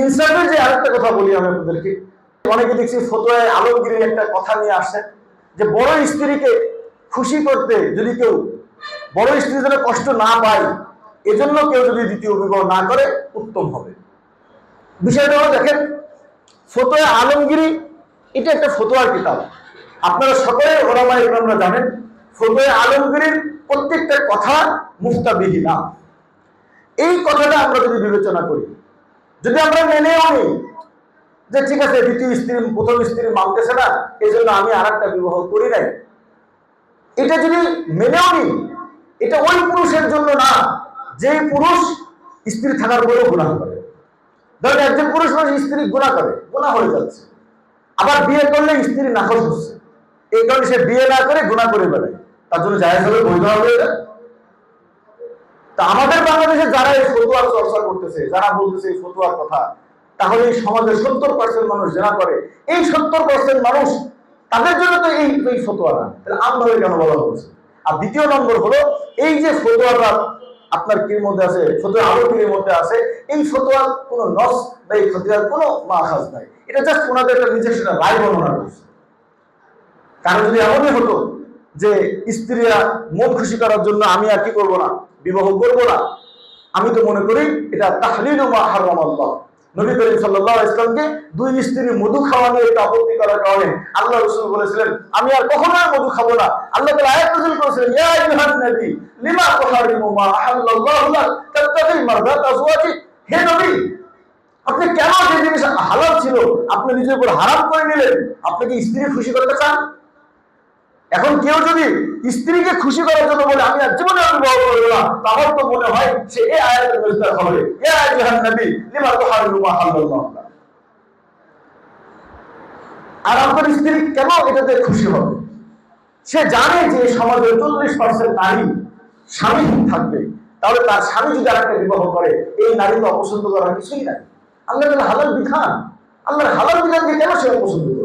ইনসাফের যে আরেকটা কথা বলি আমি আপনাদেরকে, অনেকে দেখছি ফতোয়ায়ে আলমগীরের একটা কথা নিয়ে আসে যে বড় স্ত্রীকে খুশি করতে যদি কেউ বড় স্ত্রী যেন কষ্ট না পায় এজন্য কেউ যদি দ্বিতীয় বিবাহ না করে উত্তম হবে। বিষয়টা হলো দেখেন, ফতোয়া আলমগীরি এটা একটা ফতোয়ার কিতাব। আপনারা সকলে ওলামায়ে ইকরামরা জানেন ফতোয়া আলমগীরির প্রত্যেকটা কথা মুফতাবিহীনা। এই কথাটা আমরা যদি বিবেচনা করি, যদি আমরা মেনেও নিই যে ঠিক আছে দ্বিতীয় স্ত্রী প্রথম স্ত্রী মানতেছে না এই জন্য আমি আর একটা বিবাহ করি নাই, এটা যদি মেনেও নিই, এটা ওই পুরুষের জন্য না যে পুরুষ স্ত্রী থাকার পরেও গুনাহ করে। ধরেন একজন পুরুষ মানুষ স্ত্রী গুনাহ করে, গুনাহ হয়ে যাচ্ছে, আবার বিয়ে করলে স্ত্রী নাকচ হচ্ছে, এই কারণে সে বিয়ে না করে গুনাহ করে বেড়ায়, তার জন্য জায়েজ হবে, বৈধ হবে এটা? তা আমাদের বাংলাদেশে যারা এই ফতোয়ার চর্চা করতেছে, যারা বলতেছে এই ফতোয়ার কথা, তাহলে এই সমাজের 70% মানুষ যারা করে, এই 70% মানুষ তাদের জন্য তো এই ফতোয়া না, তাহলে আমভাবে কেন বলা হচ্ছে? আর দ্বিতীয় নম্বর হলো এই যে ফতোয়াটা আপনার কির মধ্যে আছে, ফতোয়া আলমগীরের মধ্যে আছে, এই ফতোয়ার কোনো নস বা এই ফতোয়ার কোনো মাখাজ নাই, এটা জাস্ট ওনাদের একটা নিজস্ব রায় বর্ণনা করছে। কারণ যদি এমনই হতো যে স্ত্রীরা মন খুশি করার জন্য আমি আর কি করবো না, বিবাহ করব না, আমি তো মনে করি এটা তাহলিলু মা হারামাল্লাহ। নবী করিম সাল্লাল্লাহু আলাইহি ওয়াসাল্লামকে দুই স্ত্রী মধু খাওয়া নিয়ে একটা আপত্তি করার কারণে আল্লাহ রাসূল বলেছিলেন আমি আর কখনো মধু খাবো না। আল্লাহ তাআলা আয়াত নাযিল করেছিলেন ইয়া আইয়ুহান নবী লিমা তুহারিমু মা আহাল্লাল্লাহু লাক তাবতাগি মারদাত আজওয়াজি। হে নবী, আপনি কেন যে জিনিস হালাল ছিল আপনি নিজের উপর হারাম করে নিলেন? আপনি কি স্ত্রী খুশি করতে চান? এখন কেউ যদি স্ত্রীকে খুশি করার জন্য বলে আমি আর জীবনে বিবাহ করব না, তাহলে তো মনে হয় সে এই আয়াতের বিরুদ্ধে হবে, ইয়া আইয়ুহান নবী লিমা তুহারিমু মা আহাল্লাল্লাহু লাক। আর আপনার স্ত্রী কেন এটাতে খুশি হবে? সে জানে যে সমাজের 40% নারী স্বামীহীন থাকবে, তাহলে তার স্বামী যদি আরেকটা বিবাহ করে এই নারী তো অপছন্দ করার কিছুই নাই। আল্লাহ তাআলা হালাল বিধান, আল্লাহর হালাল বিধানকে কেন সে অপছন্দ করে?